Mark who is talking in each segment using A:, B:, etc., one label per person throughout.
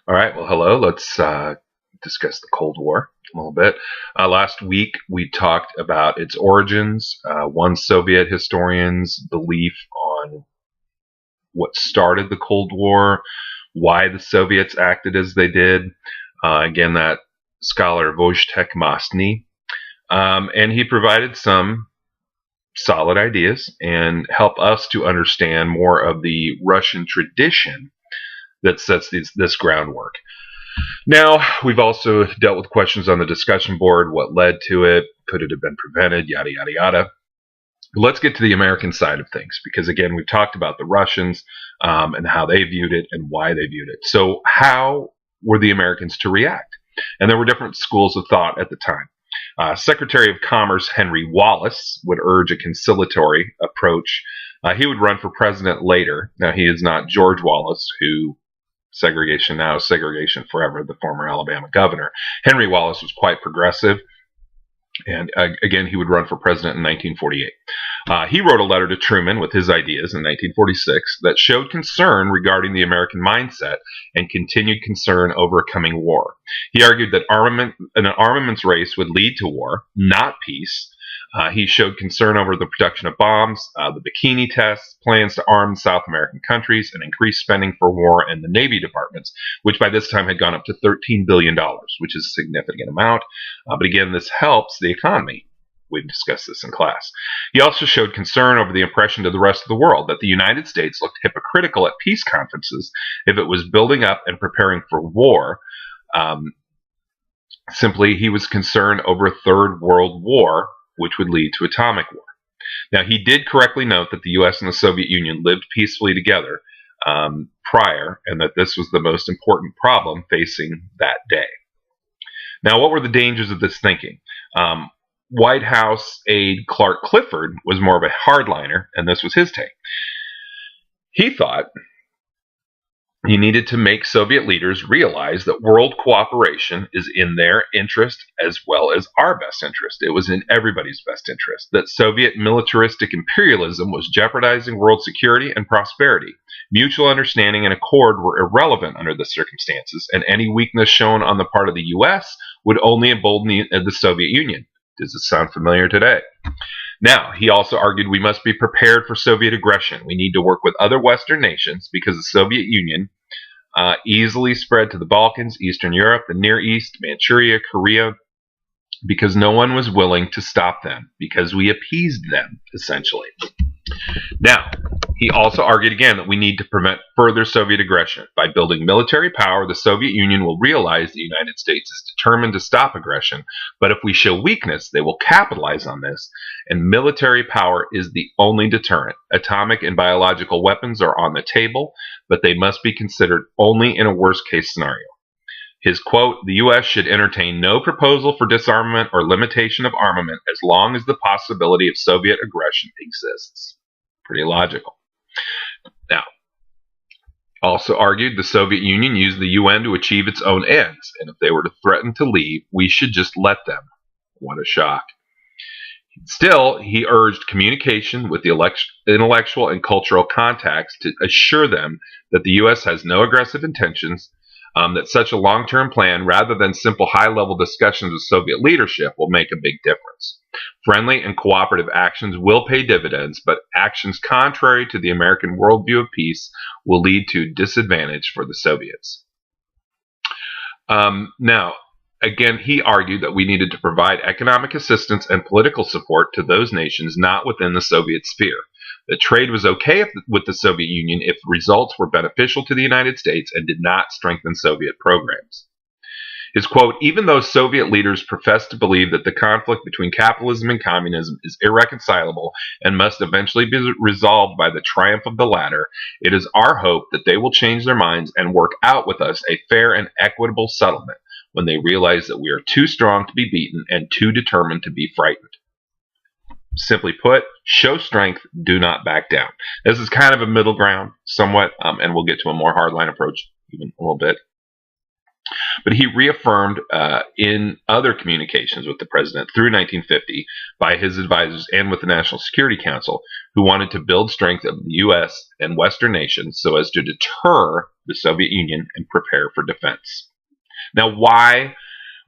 A: All right, well, hello. Let's discuss the Cold War a little bit. Last week, we talked about its origins, one Soviet historian's belief on what started the Cold War, why the Soviets acted as they did. Again, that scholar Wojtek Mostny. And he provided some solid ideas and helped us to understand more of the Russian tradition that sets this groundwork. Now, we've also dealt with questions on the discussion board, what led to it, could it have been prevented, yada, yada, yada. Let's get to the American side of things, because again, we've talked about the Russians and how they viewed it and why they viewed it. So how were the Americans to react? And there were different schools of thought at the time. Secretary of Commerce Henry Wallace would urge a conciliatory approach. He would run for president later. Now, he is not George Wallace, who segregation now, segregation forever, the former Alabama governor. Henry Wallace was quite progressive, and again, he would run for president in 1948. He wrote a letter to Truman with his ideas in 1946 that showed concern regarding the American mindset and continued concern over a coming war. He argued that an armaments race would lead to war, not peace. He showed concern over the production of bombs, the bikini tests, plans to arm South American countries, and increase spending for war and the Navy departments, which by this time had gone up to $13 billion, which is a significant amount. But again, this helps the economy. We've discussed this in class. He also showed concern over the impression to the rest of the world that the United States looked hypocritical at peace conferences if it was building up and preparing for war. Simply, he was concerned over a third world war, which would lead to atomic war. Now, he did correctly note that the U.S. and the Soviet Union lived peacefully together prior, and that this was the most important problem facing that day. Now, what were the dangers of this thinking? White House aide Clark Clifford was more of a hardliner, and this was his take. He thought you needed to make Soviet leaders realize that world cooperation is in their interest as well as our best interest. It was in everybody's best interest. That Soviet militaristic imperialism was jeopardizing world security and prosperity. Mutual understanding and accord were irrelevant under the circumstances, and any weakness shown on the part of the U.S. would only embolden the Soviet Union. Does this sound familiar today? Now, he also argued we must be prepared for Soviet aggression. We need to work with other Western nations because the Soviet Union easily spread to the Balkans, Eastern Europe, the Near East, Manchuria, Korea, because no one was willing to stop them, because we appeased them, essentially. Now, he also argued again that we need to prevent further Soviet aggression. By building military power, the Soviet Union will realize the United States is determined to stop aggression, but if we show weakness, they will capitalize on this, and military power is the only deterrent. Atomic and biological weapons are on the table, but they must be considered only in a worst-case scenario. His quote, the U.S. should entertain no proposal for disarmament or limitation of armament as long as the possibility of Soviet aggression exists. Pretty logical. Now, also argued the Soviet Union used the UN to achieve its own ends, and if they were to threaten to leave, we should just let them. What a shock. Still, he urged communication with the intellectual and cultural contacts to assure them that the U.S. has no aggressive intentions, that such a long-term plan, rather than simple high-level discussions with Soviet leadership, will make a big difference. Friendly and cooperative actions will pay dividends, but actions contrary to the American worldview of peace will lead to disadvantage for the Soviets. Now, again, he argued that we needed to provide economic assistance and political support to those nations not within the Soviet sphere. That trade was okay with the Soviet Union if the results were beneficial to the United States and did not strengthen Soviet programs. His quote, even though Soviet leaders profess to believe that the conflict between capitalism and communism is irreconcilable and must eventually be resolved by the triumph of the latter, it is our hope that they will change their minds and work out with us a fair and equitable settlement when they realize that we are too strong to be beaten and too determined to be frightened. Simply put, show strength, do not back down. This is kind of a middle ground, somewhat, and we'll get to a more hardline approach even a little bit. But he reaffirmed in other communications with the president through 1950 by his advisors and with the National Security Council, who wanted to build strength of the U.S. and Western nations so as to deter the Soviet Union and prepare for defense. Now, why?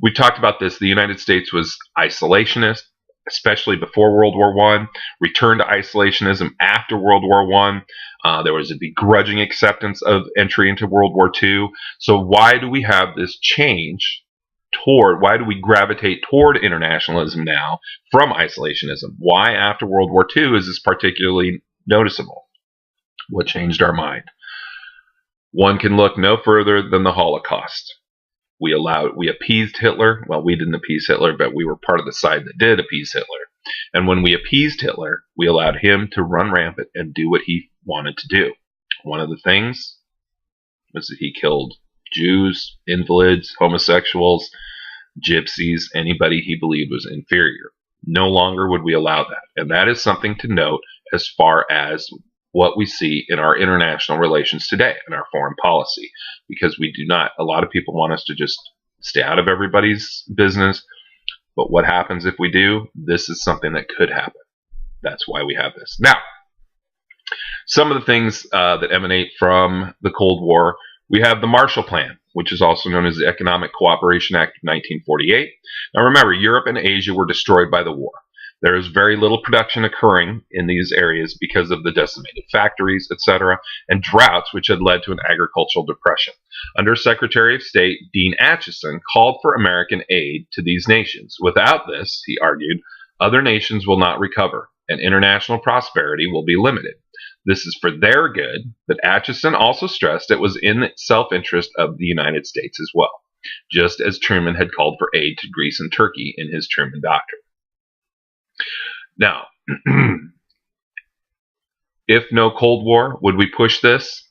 A: We talked about this. The United States was isolationist, especially before World War I, returned to isolationism after World War I. There was a begrudging acceptance of entry into World War II. So why do we have this change why do we gravitate toward internationalism now from isolationism? Why after World War II is this particularly noticeable? What changed our mind? One can look no further than the Holocaust. We appeased Hitler. Well, we didn't appease Hitler, but we were part of the side that did appease Hitler. And when we appeased Hitler, we allowed him to run rampant and do what he wanted to do. One of the things was that he killed Jews, invalids, homosexuals, gypsies, anybody he believed was inferior. No longer would we allow that. And that is something to note as far as what we see in our international relations today, in our foreign policy, because we do not, a lot of people want us to just stay out of everybody's business, but what happens if we do? This is something that could happen. That's why we have this. Now, some of the things that emanate from the Cold War, we have the Marshall Plan, which is also known as the Economic Cooperation Act of 1948. Now remember, Europe and Asia were destroyed by the war. There is very little production occurring in these areas because of the decimated factories, etc., and droughts, which had led to an agricultural depression. Under Secretary of State Dean Acheson called for American aid to these nations. Without this, he argued, other nations will not recover, and international prosperity will be limited. This is for their good, but Acheson also stressed it was in the self-interest of the United States as well, just as Truman had called for aid to Greece and Turkey in his Truman Doctrine. Now, if no Cold War, would we push this?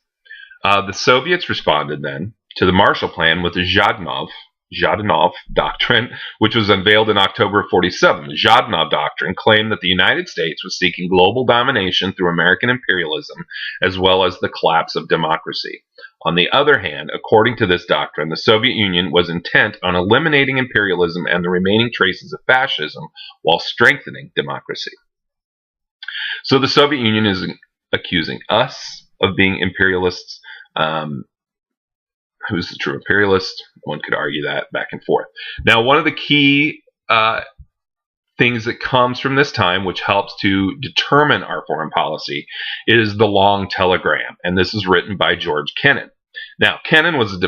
A: The Soviets responded then to the Marshall Plan with the Zhadanov Doctrine, which was unveiled in October of 1947. The Zhadanov Doctrine claimed that the United States was seeking global domination through American imperialism, as well as the collapse of democracy. On the other hand, according to this doctrine, the Soviet Union was intent on eliminating imperialism and the remaining traces of fascism while strengthening democracy. So the Soviet Union is accusing us of being imperialists. Who's the true imperialist? One could argue that back and forth. Now, one of the key things that comes from this time, which helps to determine our foreign policy, is the long telegram. And this is written by George Kennan. Now, Kennan was a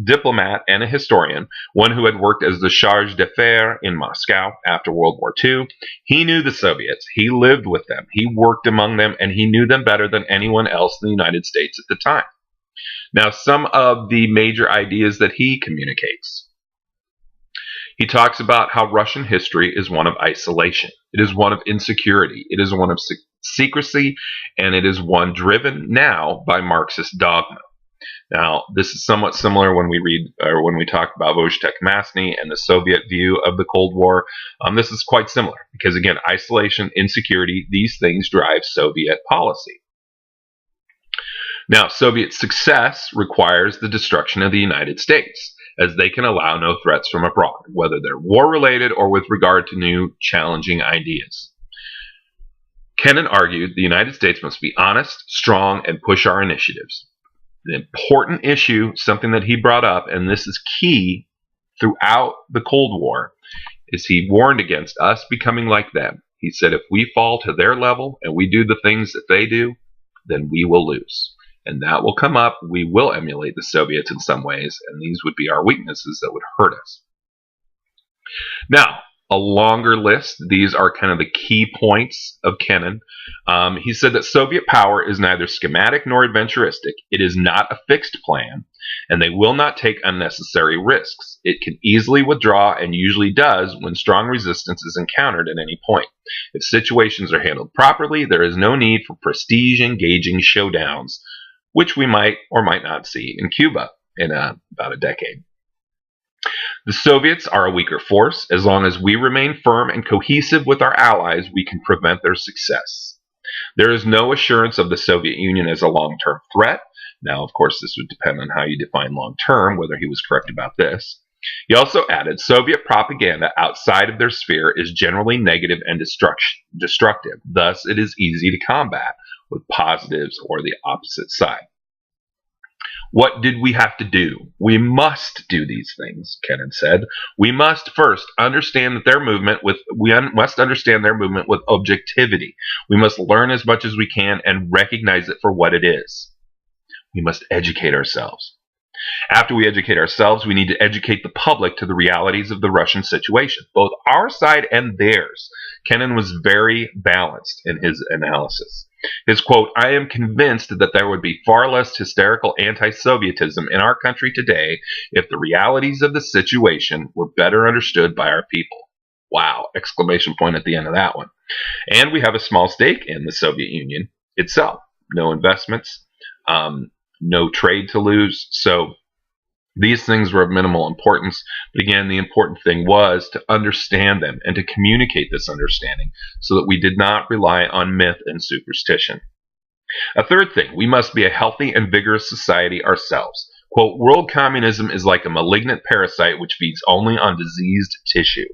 A: diplomat and a historian, one who had worked as the charge d'affaires in Moscow after World War II. He knew the Soviets. He lived with them. He worked among them, and he knew them better than anyone else in the United States at the time. Now, some of the major ideas that he communicates. He talks about how Russian history is one of isolation. It is one of insecurity. It is one of secrecy, and it is one driven now by Marxist dogma. Now, this is somewhat similar when we read or when we talk about Wojciech Masny and the Soviet view of the Cold War. This is quite similar because, again, isolation, insecurity, these things drive Soviet policy. Now, Soviet success requires the destruction of the United States, as they can allow no threats from abroad, whether they're war-related or with regard to new, challenging ideas. Kennan argued the United States must be honest, strong, and push our initiatives. The important issue, something that he brought up, and this is key throughout the Cold War, is he warned against us becoming like them. He said if we fall to their level and we do the things that they do, then we will lose. And that will come up. We will emulate the Soviets in some ways, and these would be our weaknesses that would hurt us. Now, a longer list. These are kind of the key points of Kennan. He said that Soviet power is neither schematic nor adventuristic. It is not a fixed plan, and they will not take unnecessary risks. It can easily withdraw and usually does when strong resistance is encountered at any point. If situations are handled properly, there is no need for prestige-engaging showdowns, which we might or might not see in Cuba in about a decade. The Soviets are a weaker force. As long as we remain firm and cohesive with our allies, we can prevent their success. There is no assurance of the Soviet Union as a long-term threat. Now, of course, this would depend on how you define long term, whether he was correct about this. He also added Soviet propaganda outside of their sphere is generally negative and destructive. Thus, it is easy to combat with positives or the opposite side. What did we have to do? We must do these things, Kennan said. We must first understand that must understand their movement with objectivity. We must learn as much as we can and recognize it for what it is. We must educate ourselves. After we educate ourselves, we need to educate the public to the realities of the Russian situation, both our side and theirs. Kennan was very balanced in his analysis. His quote, "I am convinced that there would be far less hysterical anti-Sovietism in our country today if the realities of the situation were better understood by our people." Wow, exclamation point at the end of that one. And we have a small stake in the Soviet Union itself. No investments, no trade to lose. So these things were of minimal importance. But again, the important thing was to understand them and to communicate this understanding so that we did not rely on myth and superstition. A third thing, we must be a healthy and vigorous society ourselves. Quote, "World communism is like a malignant parasite which feeds only on diseased tissue.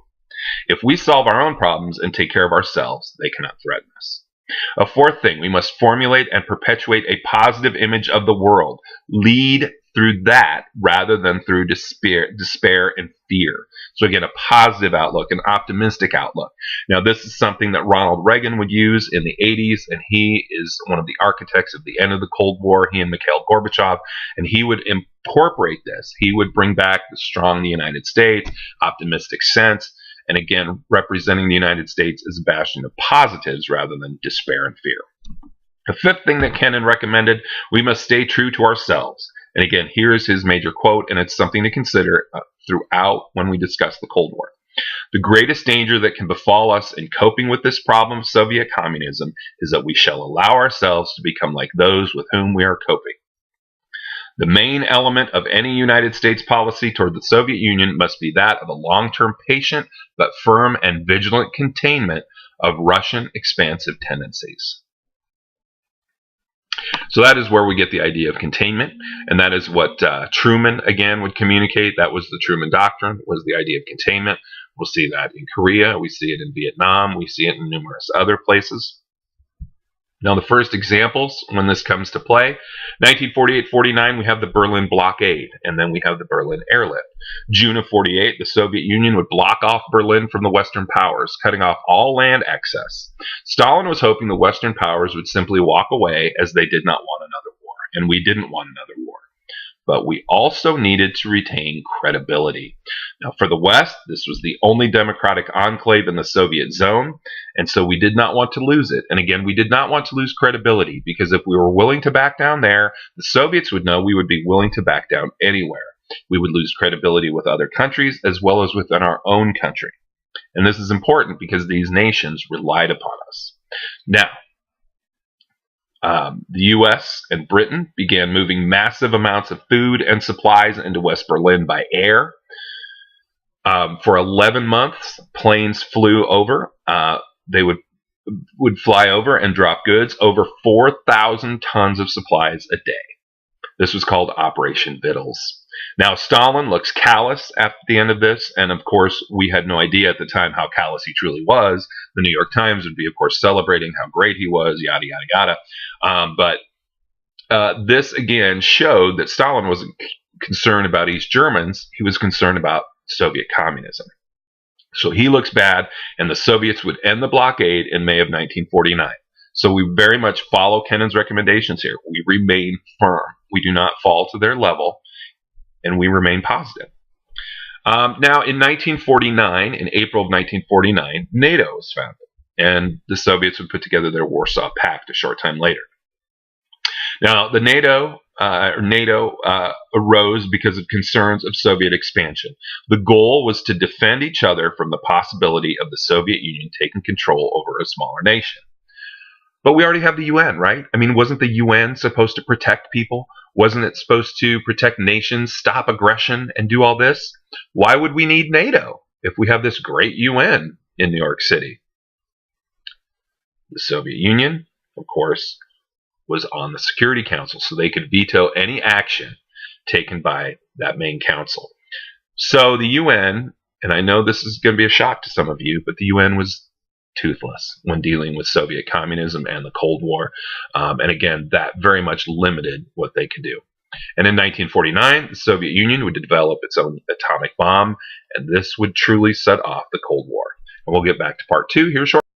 A: If we solve our own problems and take care of ourselves, they cannot threaten us." A fourth thing, we must formulate and perpetuate a positive image of the world. Lead through that rather than through despair and fear. So again, a positive outlook, an optimistic outlook. Now, this is something that Ronald Reagan would use in the 80s, and he is one of the architects of the end of the Cold War, he and Mikhail Gorbachev, and he would incorporate this. He would bring back the strong United States, optimistic sense, and again, representing the United States as a bastion of positives rather than despair and fear. The fifth thing that Kennan recommended, we must stay true to ourselves. And again, here is his major quote, and it's something to consider throughout when we discuss the Cold War. "The greatest danger that can befall us in coping with this problem of Soviet communism is that we shall allow ourselves to become like those with whom we are coping. The main element of any United States policy toward the Soviet Union must be that of a long-term patient but firm and vigilant containment of Russian expansive tendencies." So that is where we get the idea of containment, and that is what Truman, again, would communicate. That was the Truman Doctrine, was the idea of containment. We'll see that in Korea. We see it in Vietnam. We see it in numerous other places. Now, the first examples when this comes to play, 1948-49, we have the Berlin blockade, and then we have the Berlin airlift. June of 48, the Soviet Union would block off Berlin from the Western powers, cutting off all land access. Stalin was hoping the Western powers would simply walk away as they did not want another war, and we didn't want another war. But we also needed to retain credibility. Now, for the West, this was the only democratic enclave in the Soviet zone, and so we did not want to lose it. And again, we did not want to lose credibility, because if we were willing to back down there, the Soviets would know we would be willing to back down anywhere. We would lose credibility with other countries as well as within our own country. And this is important because these nations relied upon us. Now, the U.S. and Britain began moving massive amounts of food and supplies into West Berlin by air. For 11 months, planes flew over. They would fly over and drop goods, over 4,000 tons of supplies a day. This was called Operation Vittles. Now, Stalin looks callous at the end of this, and of course, we had no idea at the time how callous he truly was. The New York Times would be, of course, celebrating how great he was, yada, yada, yada. But this, again, showed that Stalin wasn't concerned about East Germans. He was concerned about Soviet communism. So he looks bad, and the Soviets would end the blockade in May of 1949. So we very much follow Kennan's recommendations here. We remain firm. We do not fall to their level, and we remain positive. Now, in 1949, in April of 1949, NATO was founded, and the Soviets would put together their Warsaw Pact a short time later. Now, the NATO arose because of concerns of Soviet expansion. The goal was to defend each other from the possibility of the Soviet Union taking control over a smaller nation. But we already have the UN, right? I mean, wasn't the UN supposed to protect people? Wasn't it supposed to protect nations, stop aggression, and do all this? Why would we need NATO if we have this great UN in New York City? The Soviet Union, of course, was on the Security Council, so they could veto any action taken by that main council. So the UN, and I know this is going to be a shock to some of you, but the UN was toothless when dealing with Soviet communism and the Cold War. And again, that very much limited what they could do. And in 1949, the Soviet Union would develop its own atomic bomb, and this would truly set off the Cold War. And we'll get back to part 2 here shortly.